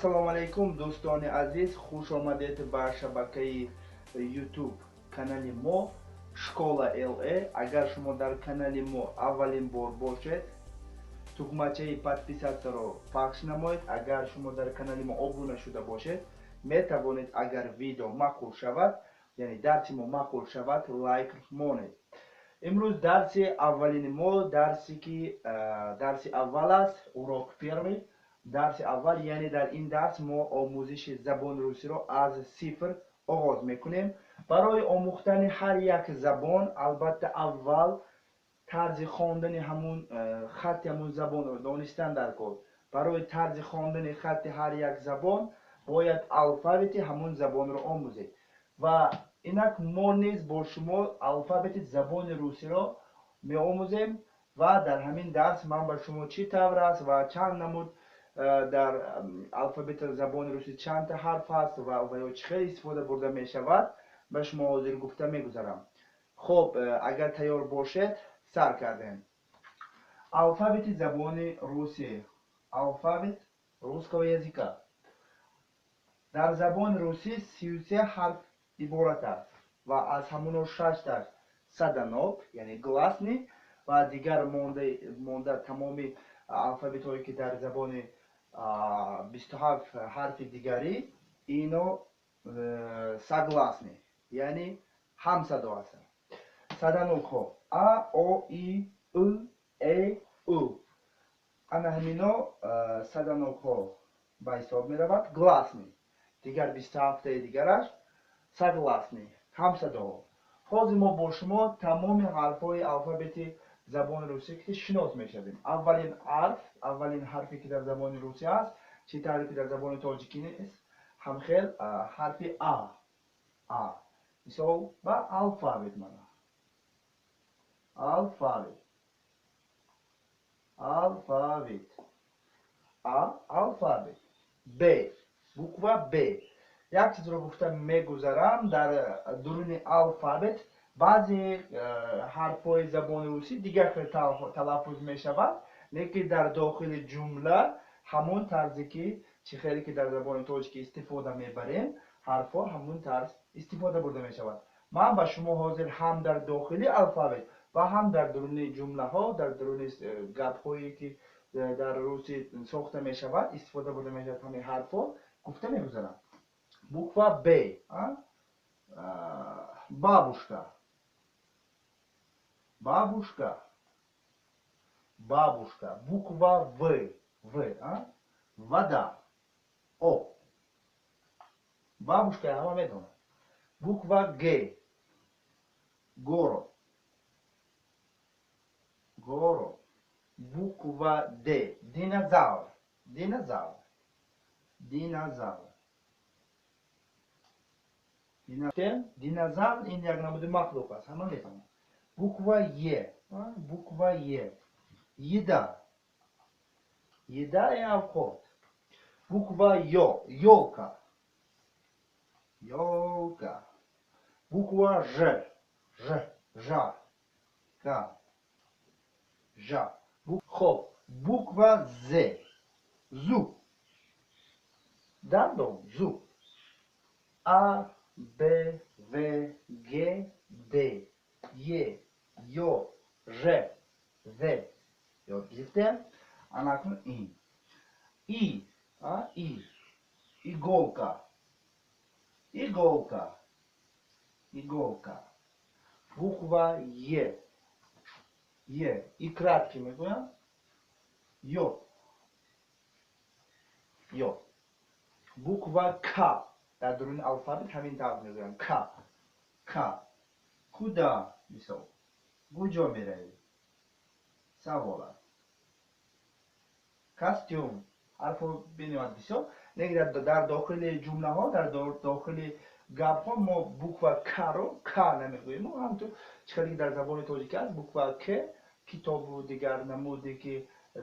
Ассалому алейкум, дӯстони азиз, хуш омадед ба шабакаи YouTube канали мо Школа-LE. Агар шумо дар канали мо аввалин бор бошед, тугмачаи подписатсияро пахш намоед. Агар шумо дар канали мо обуна шуда бошед, метавонед агар видео маъқул шавад, яъне дарси мо маъқул шавад, лайк монед. Имрӯз дарси аввалини мо дарси аввал аст, урок первый. Дарси аввал, яъне дар ин дарс мо омӯзиши забони русиро аз сифр оғоз мекунем. Барои омӯхтани ҳар як забон, албатта аввал тарзи хондани ҳамун хатти ҳамун забонро донистан дар кор. Барои тарзи хондани хатти ҳар як забон бояд алфавити ҳамун забонро омӯзед. Ва инак мо низ бо шумо алфавити забони русиро меомӯзем ва дар ҳамин дарс ман ба шумо чӣ тавр аст ва чанд намуд дар алфавити забони руси чандта ҳарф аст ва ё чӣ хел истифода бурда мешавад ба шумо ҳозир гуфта мегузарам. Хуб, агар тайёр бошед, сар кардем. Алфавити забони руси. Алфавит русского языка. Дар забони руси 33 ҳарф иборат аст ва аз ҳамуно 6таш саданок, яъне гласни, ва дигар монда тамоми алфавитҳое ки дар забони 27 ҳарфи дигарӣ, ино согласни, яъне ҳамсадо ҳастанд. Саданокҳо а, о, и, у, э, у. Ана ҳамино саданокҳо ба ҳисоб меравад. Гласни, дигар 27таи дигараш согласни, ҳамсадоҳо. ҳозир мо бо шумо тамоми ҳарфҳои алфавити забони русӣ ки шинос мешавем. Аввалин ҳарфе ки дар забони русӣ аст, чӣ тавре ки дар забони тоҷикӣ нест, ҳамхел ҳарфи а. Мисол ба алфавит мана. Алфавит. Алфавит. Б. Буква Б. Як чизро гуфта мегузарам, дар дуруни алфавит баъзе ҳарфҳои забони русӣ дигар хел талаффуз мешавад, лекин дар дохили ҷумла ҳамон тарзе ки чӣ хеле ки дар забони тоҷикӣ истифода мебарем, ҳарфҳо ҳамон тарз истифода бурда мешавад. Ман ба шумо ҳозир ҳам дар дохили алфавит ва ҳам дар дуруни ҷумлаҳо, дар дуруни гапҳое ки дар русӣ сохта мешавад, истифода бурда мешавад, ҳамин ҳарфҳо гуфта мегузарам. Буква Б. Бабушка. Бабушка. Бабушка. Буква В. Вода. О. Бабушка ҳама медонад. Буква Г. Город. Город. Буква Д. Динозавр. Динозавр. Динозавр. Динозавр ин як намуди махлуқ аст, ҳама мефаҳмад. Буква Е. Буква Е. Еда. Еда е овқот. Буква Ё. Ёлка. Ёлка. Буква Ж. Жар. Жа. Хоб. Буква З. Зуб. Дандон. Зуб. А, Б, В, Г, Д, Е, Ё, Ж, В. Ёд гирифтем. Анакун ин. И. Иголка. Иголка. Иголка. Буква Е. Е. И кратки мегӯям. Ёд. Ёд. Буква К. Дар дуруни алфавит ҳамин тавр мегӯям. К. Куда? Мисол. Куҷо меравӣ? Савол аст. Костюм. ҳарфҳо бинавад бисёр. Лекин дар дохили ҷумлаҳо, дар дохили гапҳо мо буква Кро К намегӯем. Мо ҳамту чӣ хеле ки дар забони тоҷикӣ аст, буква К китобу дигар намуде ки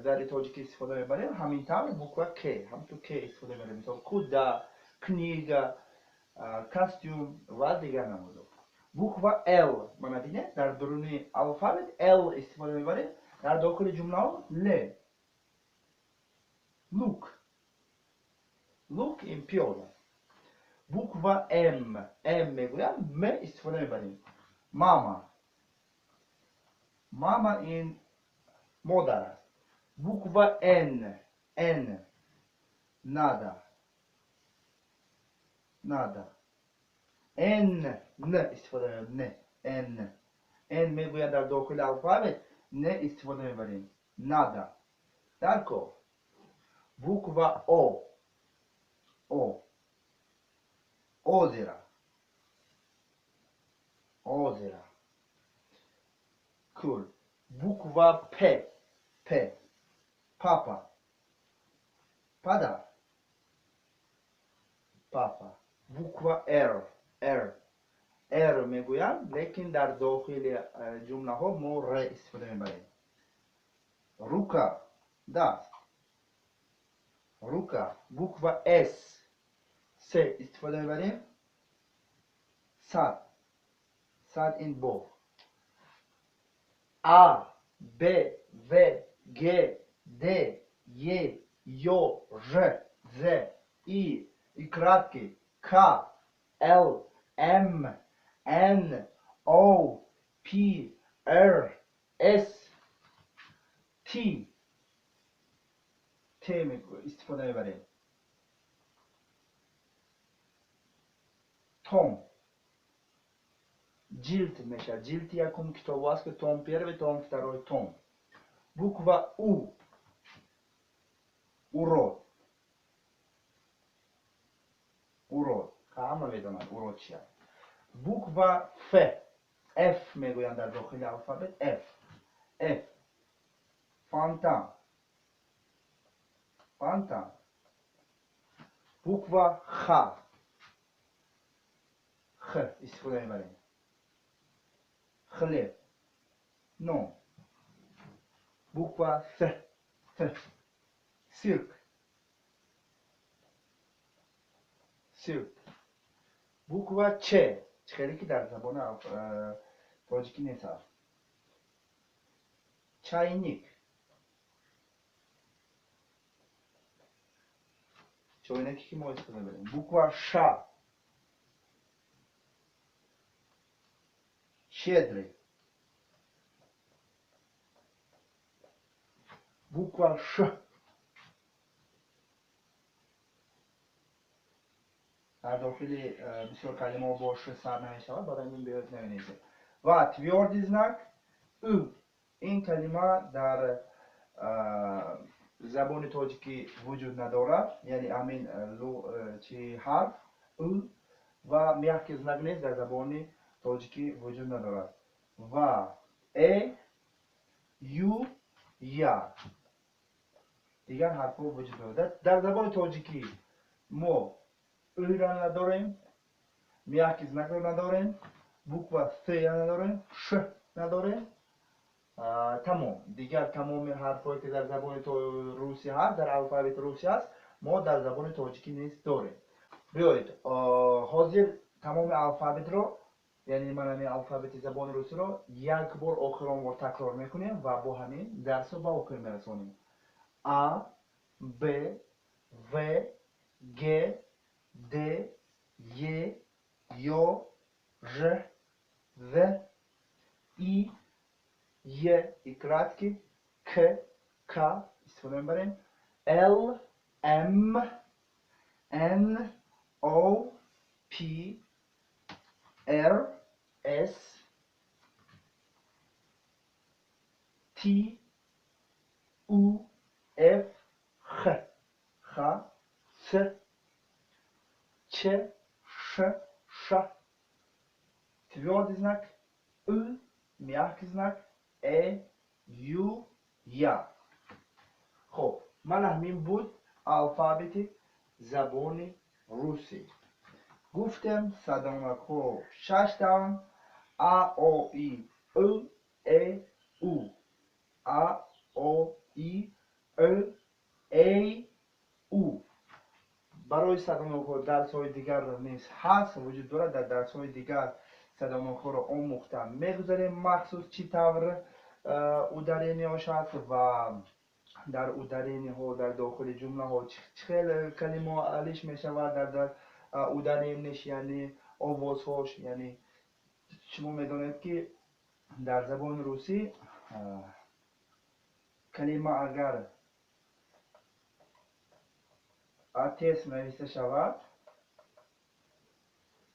дар тоҷикӣ истифода мебарем, ҳамин тавр буква К, ҳамту К истифода мебарем. Мисол куда, книга, костюм ва дигар намудо. Буква Л. Мана бинед, дар дуруни алфавит Л истифода мебарем, дар дохили ҷумлаҳо Л. Лук. look این پیاده. بوکوا ام میگویم، م استفاده میبریم. ماما این مادر است. بوکوا ان نادا نه استفاده میبریم. نه ان میگویم در داخل الفابت، نه استفاده میبریم. نادا. درکو. بوکوا او اوزیرا cool. بوکوا پ پاپا بوکوا ر میگویم، لیکن در داخل جمله ها ما ر استفاده میبریم. روکا دست. بوکوا س استفاده میبریم. صد این بو. ا ب و گ د ی یو ژ ز ای کratki K L M N O P R S T استفاده میبریم. توم جلد میشه. جلد یکم کتاب است که توم первый, توم второй, توم. بوکوا урод. همه میدونن урод چیه. بوکوا اف میگویند در داخل الفابت. اف فانتان. بوکوا خ استفاده میبریم. خلیب نو. بوکوا سیرک. بوکوا چه خیلی که در زبان تاجیکی نیست. چاینیک. چاینکی که ما استفاده میبریم. بوکوا щедрый. بوکوا در داخل بسیار کلمه با ش سر نمیشود، برای این بیاد نمینیزه. و تیوردی زنک او. این کلمه در زبان تاجیکی وجود ندارد، یعنی همین چی حرف او و میحکی زنک نیست در زبان تاجیکی وجود ندارد. و یو یا دیگر حرف ها وجود ندارد. در زبان تاجیکی ما اوی را نداریم، میحکی زنک را نداریم، بوکوا س را نداریم، ش نداریم. تمام دیگر تمام حرفایی که در زبان روسی هست، در الفابت روسی هست، ما در زبان تاجیکی نیست داریم. بیایید حاضر تمام الفابت رو، یعنی من همین الفابت زبان روسی رو یک بار آخرین بار تکرار میکنیم و با همین درس رو به آخر میرسونیم. ا ب و گ د ی یو ژ ز ای ی کratki K استفاده میبریم. L M N O P R S T U F خ س چ ش تیوردی знак او میحکی знак یو یا. خب من همین بود الفابت زبان روسی. گفتم صدانک ها 6 تا. ا او ای او ای او ا او ای او. برای صدانک ها درس های دیگر نیز هست، وجود دارد. در درس های دیگر صدانک ها را آموختم میگذاریم مخصوص چی طور او در این میاشد و در ادارین ها در داخل جمله ها چه کلمه علیش می شود در ادارینش، یعنی آواز هاش. یعنی شما میدانید که در زبان روسی کلمه اگر آتش نوشته شود،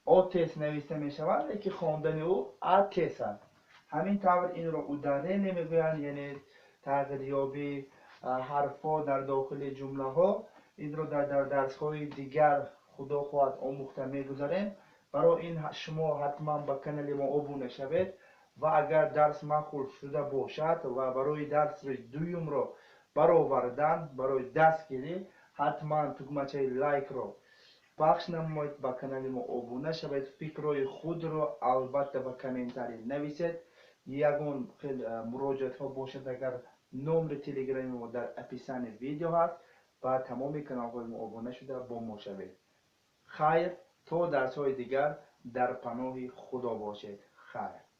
آتش نوشته می شود، لیکن خواندن او آتش است. همین طور این را اداره نمیگویند، یعنی تغییریابی حرفا در داخل جمله ها. این را در درس های دیگر خدا خواهد آموخته میگذاریم. برای این شما حتما به کانال ما ابونه شوید و اگر درس معقول شده باشد و برای درس دویم را برآوردن، برای دستگیری، حتما تکمچه لایک را پخش نمایید، به کانال ما ابونه شوید. فکرهای خود را البته به کامنتاری نویسید. یگان مراجعت ها باشد اگر نمره تلگرامی ما در اپیسان ویدیو هست، با تمامی کانال های ما ابونه شده با ما شوید. خیر تا درس های دیگر در پناه خدا باشید. خیر.